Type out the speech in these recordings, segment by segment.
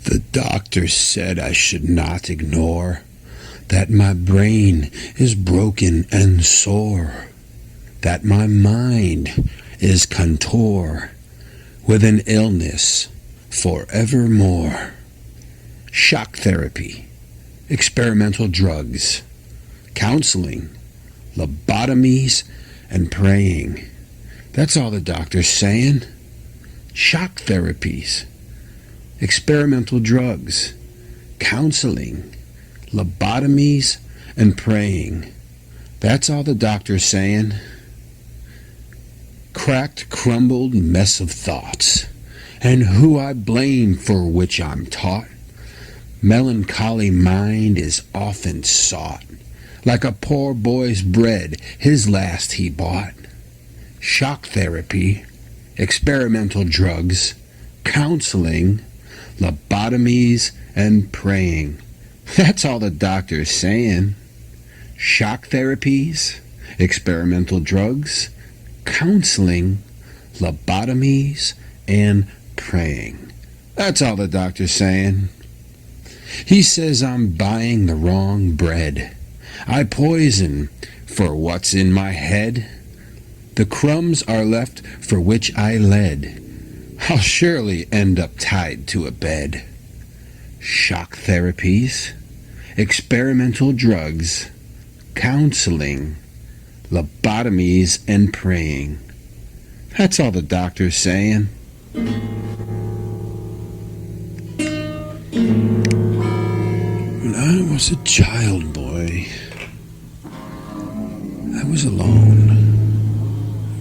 The doctor said I should not ignore that my brain is broken and sore, that my mind is contour with an illness forevermore. Shock therapy, experimental drugs, counseling, lobotomies, and praying. That's all the doctor's saying. Shock therapies, experimental drugs, counseling, lobotomies, and praying. That's all the doctor's saying. Cracked, crumbled mess of thoughts, and who I blame for which I'm taught. Melancholy mind is often sought, like a poor boy's bread, his last he bought. Shock therapy, experimental drugs, counseling, lobotomies, and praying. That's all the doctor's saying. Shock therapies, experimental drugs, counseling, lobotomies, and praying. That's all the doctor's saying. He says I'm buying the wrong bread. I poison for what's in my head. The crumbs are left for which I led. I'll surely end up tied to a bed. Shock therapies, experimental drugs, counseling, lobotomies, and praying. That's all the doctor's saying. When I was a child boy, I was alone.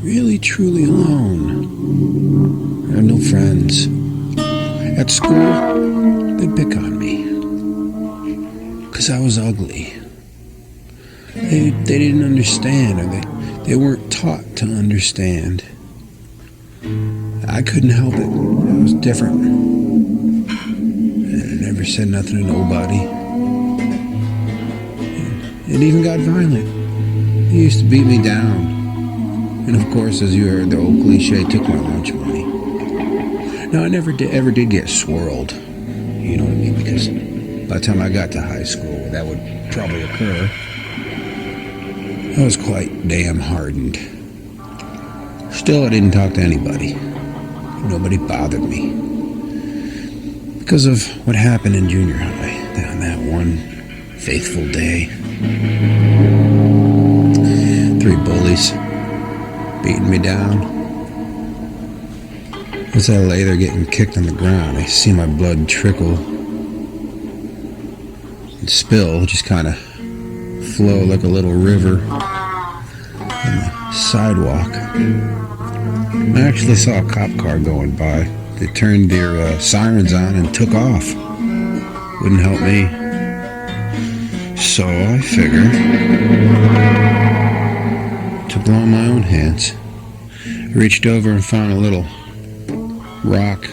Really, truly alone. I had no friends. At school, they'd pick on me, 'cause I was ugly. They didn't understand, or they weren't taught to understand. I couldn't help it. I was different. And I never said nothing to nobody. It even got violent. They used to beat me down. And of course, as you heard, the old cliche, took my lunch money. Now, I never ever did get swirled. You know what I mean? Because by the time I got to high school, that would probably occur. I was quite damn hardened. Still, I didn't talk to anybody. Nobody bothered me. Because of what happened in junior high, on that one faithful day. 3 bullies beating me down. As I lay there getting kicked on the ground, I see my blood trickle and spill, just kind of flow like a little river on the sidewalk. I actually saw a cop car going by. They turned their sirens on and took off. Wouldn't help me. So I figured, took the law in my own hands. I reached over and found a little rock.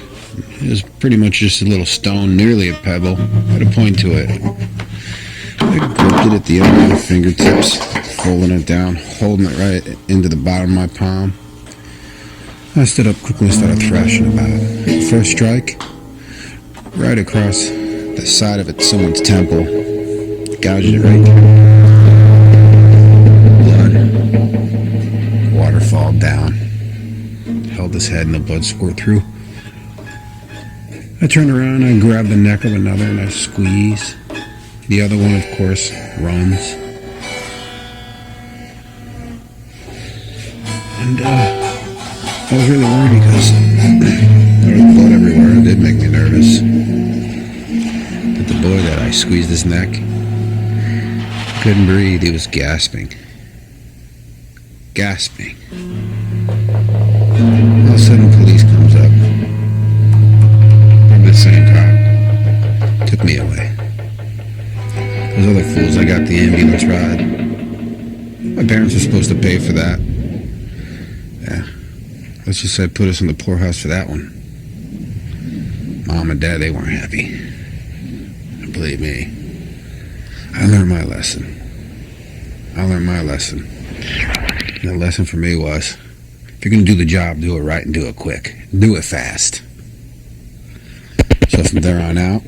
It was pretty much just a little stone, nearly a pebble. I had a point to it. I gripped it at the end of my fingertips, folding it down, holding it right into the bottom of my palm. I stood up quickly and started thrashing about. First strike, right across the side of it, someone's temple. Gouged it right through. Blood. Waterfall down. Held his head and the blood squirt through. I turned around and I grabbed the neck of another and I squeeze. The other one, of course, runs. And, I was really worried because there was blood everywhere. It did make me nervous. But the boy that I squeezed his neck couldn't breathe. He was gasping. Gasping. All of a sudden, police comes up. Probably the same cop. Took me away. Those other fools, I got the ambulance ride. My parents were supposed to pay for that. Yeah. Let's just say put us in the poorhouse for that one. Mom and Dad, they weren't happy. And believe me, I learned my lesson. And the lesson for me was, if you're going to do the job, do it right and do it quick. Do it fast. So So from there on out,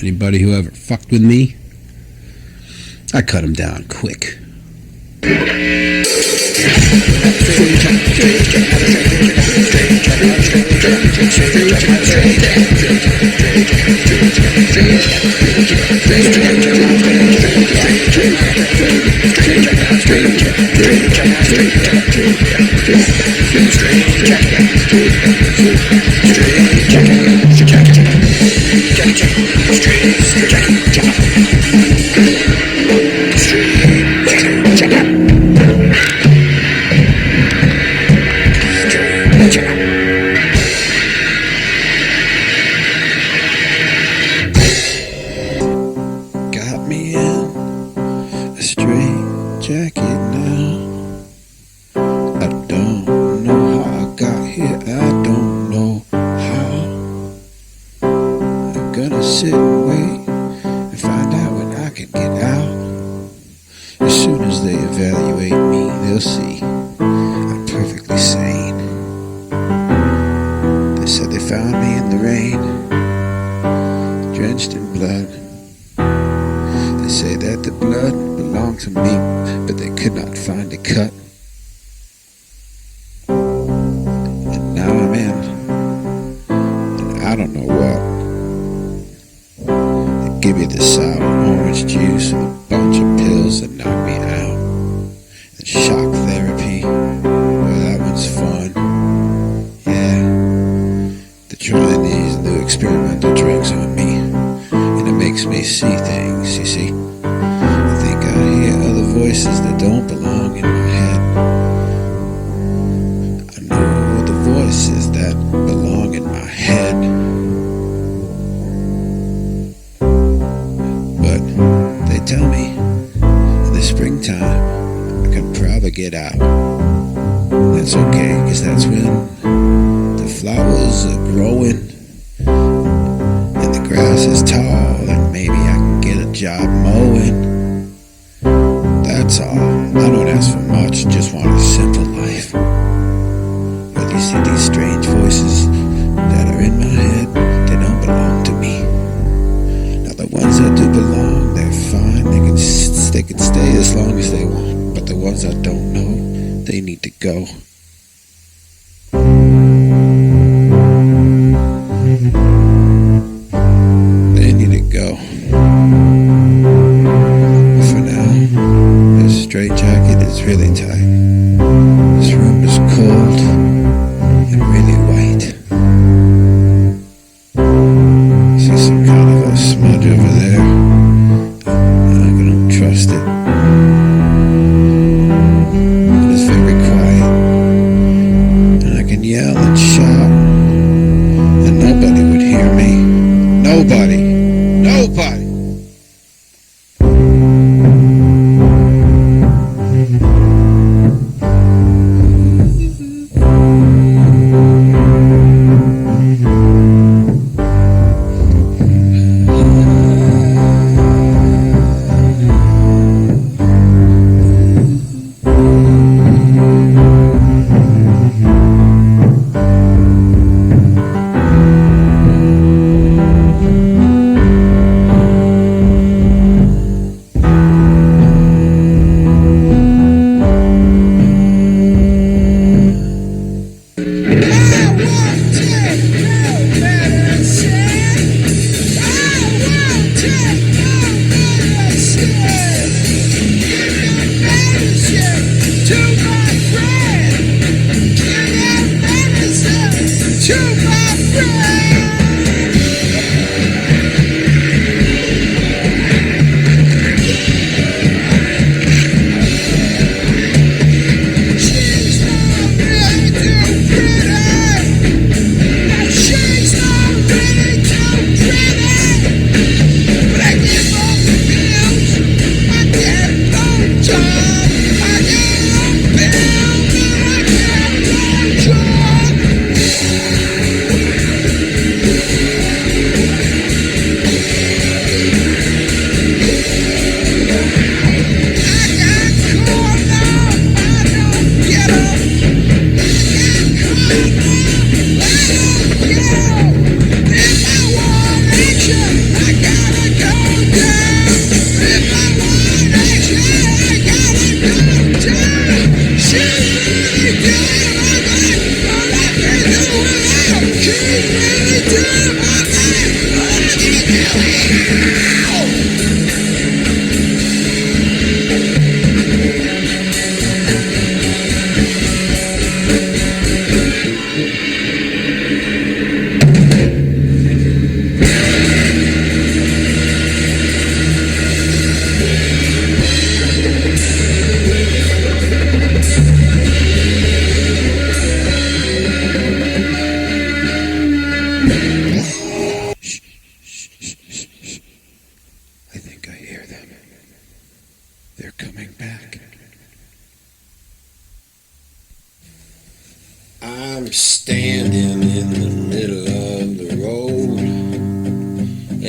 anybody who ever fucked with me, I cut him down quick. Got me in a straight jacket now. I don't know how I got here, I don't know how. I'm gonna sit and wait and find out when I can get out. As soon as they evaluate me, they'll see I'm perfectly sane. They said they found me in the rain, drenched in blood. They say that the blood belonged to me, but they could not find a cut. And now I'm in, and I don't know what. They give me the sour orange juice and a bunch of pills that knock me out. And shock therapy, well, that one's fun. Yeah, they're trying these new experimental drugs on me, and it makes me see things, you see. I think I hear other voices that don't belong in my head. I know the voices that belong in my head, but they tell me in the springtime I can probably get out. That's okay, 'cause that's when the flowers are growing and the grass is tall, and maybe I can get a job mowing. That's all. I don't ask for much, just want a simple life. But you see these strange voices that are in my head, they don't belong to me. Now the ones that do belong, they're fine. They can stay as long as they want. But the ones I don't know, they need to go. They need to go. For now, this straight jacket is really tight. This room is cold and really white. See some kind of a smudge over there. I don't trust it. It's very quiet.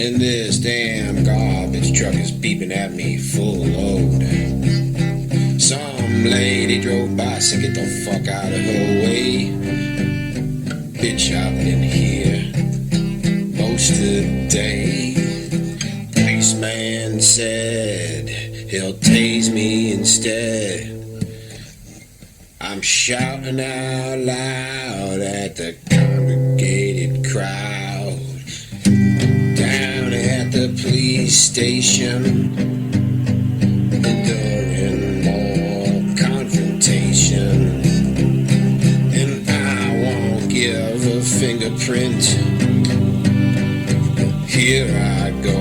And this damn garbage truck is beeping at me full load. Some lady drove by, said get the fuck out of her way. Bitch, I've been here most of the day. Policeman said he'll tase me instead. I'm shouting out loud at the congregated crowd down at the police station, enduring more confrontation. And I won't give a fingerprint. Here I go,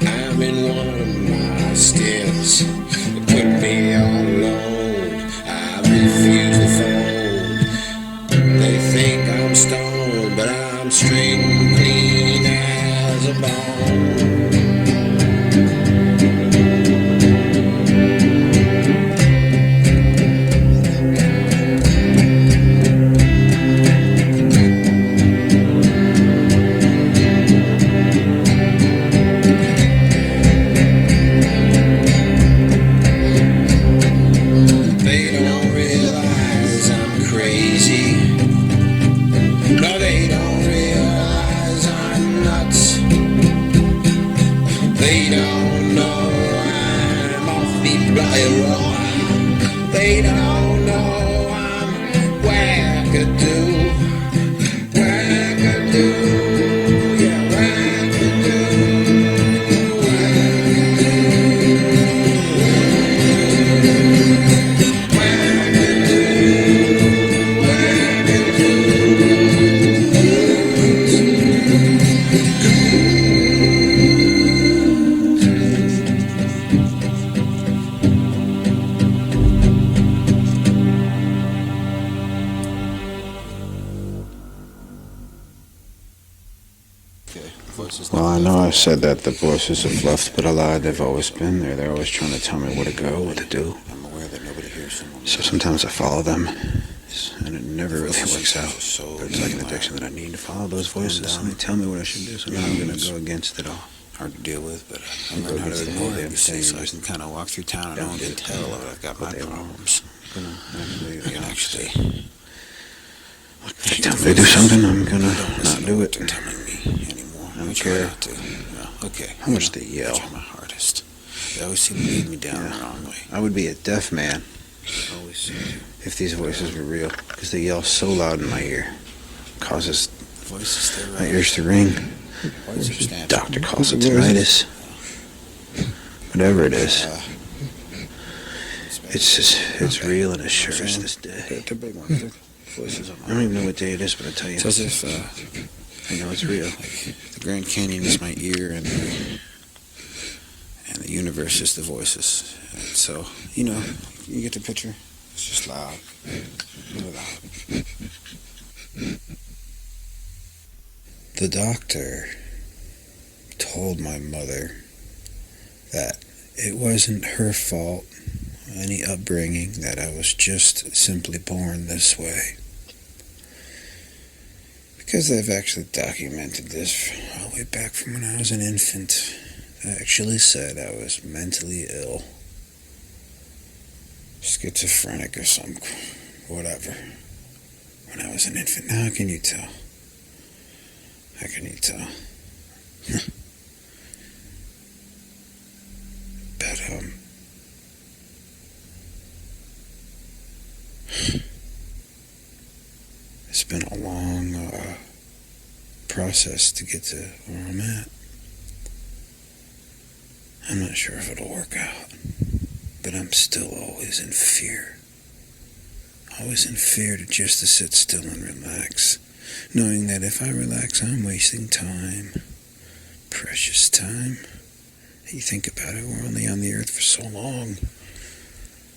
I'm in one of my stints. They put me all alone, I refuse the phone. They think I'm stoned, but I'm straight and clean as a bone. They don't know I'm off the bloody road. They don't know I'm wackadoo, wackadoo, yeah, wackadoo, Well, I know I said that the voices are fluffed, but a lie, they've always been there. They're always trying to tell me where to go, what to do. I'm aware that nobody hears them. So sometimes I follow them, and it never really works out. But it's like an addiction that I need to follow those voices, and they tell me what I should do, so now I'm going to go against it all. Hard to deal with, but I'm learning how to ignore them, so I can kind of walk through town and no one can tell that I've got my problems. I can actually... They tell me to do something, I'm going to not do it. They're telling me anymore. I don't care Okay. how much they yell. I try my hardest. They always seem to lead me down the wrong way. I would be a deaf man Always seem to. if these voices were real, because they yell so loud in my ear. Causes Voices, they're my ears to ring. Voices are substantial. Doctor calls it tinnitus. Whatever it is. It's real and as sure as this day. They're big ones. They're voices on I don't even know what day it is, but I tell you, It's as if I know it's real. the Grand Canyon is my ear and the universe is the voices. And so, you know, you get the picture? It's just loud. Really loud. The doctor told my mother that it wasn't her fault, any upbringing, that I was just simply born this way. Because they've actually documented this all the way back from when I was an infant. They actually said I was mentally ill. Schizophrenic or some whatever. When I was an infant. Now how can you tell? How can you tell? But, it's been a long process to get to where I'm at. I'm not sure if it'll work out, but I'm still always in fear. Always in fear to just to sit still and relax, knowing that if I relax, I'm wasting time, precious time. You think about it, we're only on the earth for so long.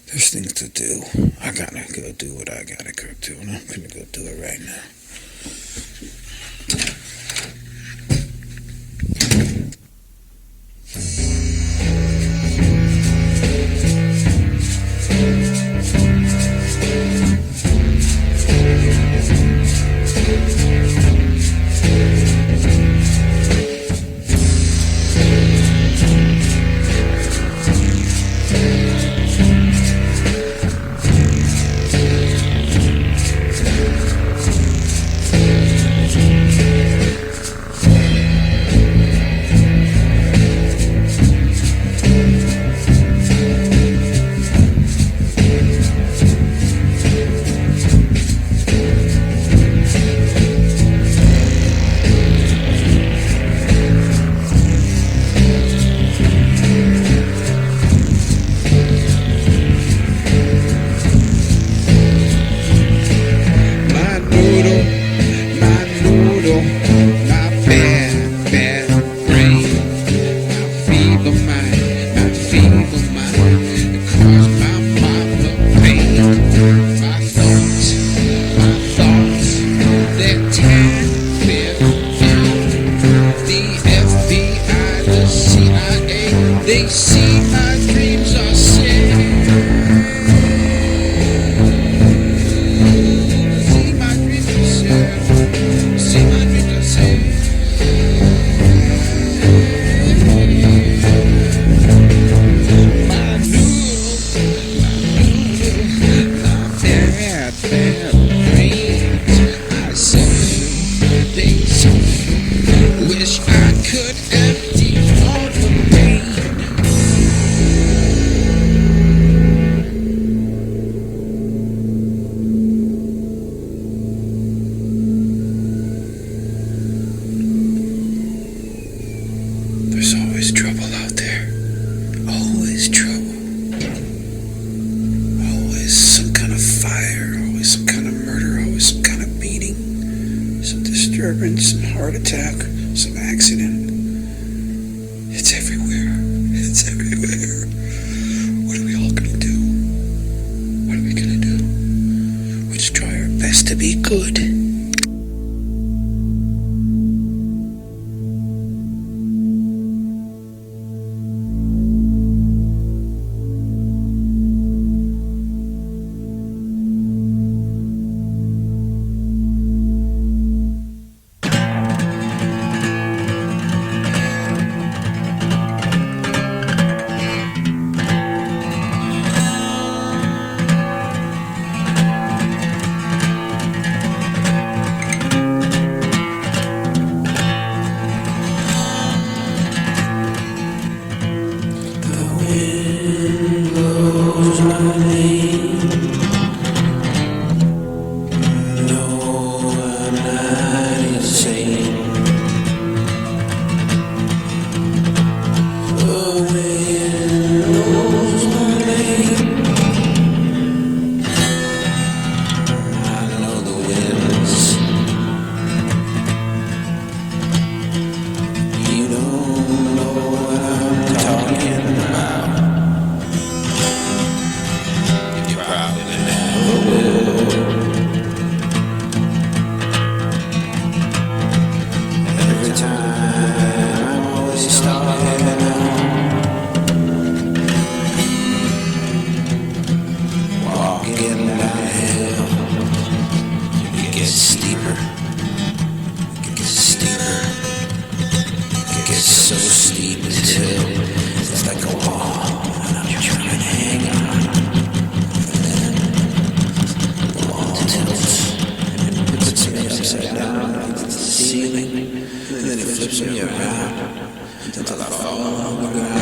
There's things to do. I gotta go do what I gotta go do, and I'm gonna go do it right now. CIA, they see my dreams are sick. See my dreams are sick. See my dreams are sick. My bad dreams. I said things. Wish I could empty all the pain. There's always trouble out there. Always trouble. Always some kind of fire. Always some kind of murder. Always some kind of beating. Some disturbance. Some heart attack. Some accident. It's everywhere. It's everywhere. What are we all gonna do? What are we gonna do? We just try our best to be good. Ceiling, and then it flips me around until I fall on the ground.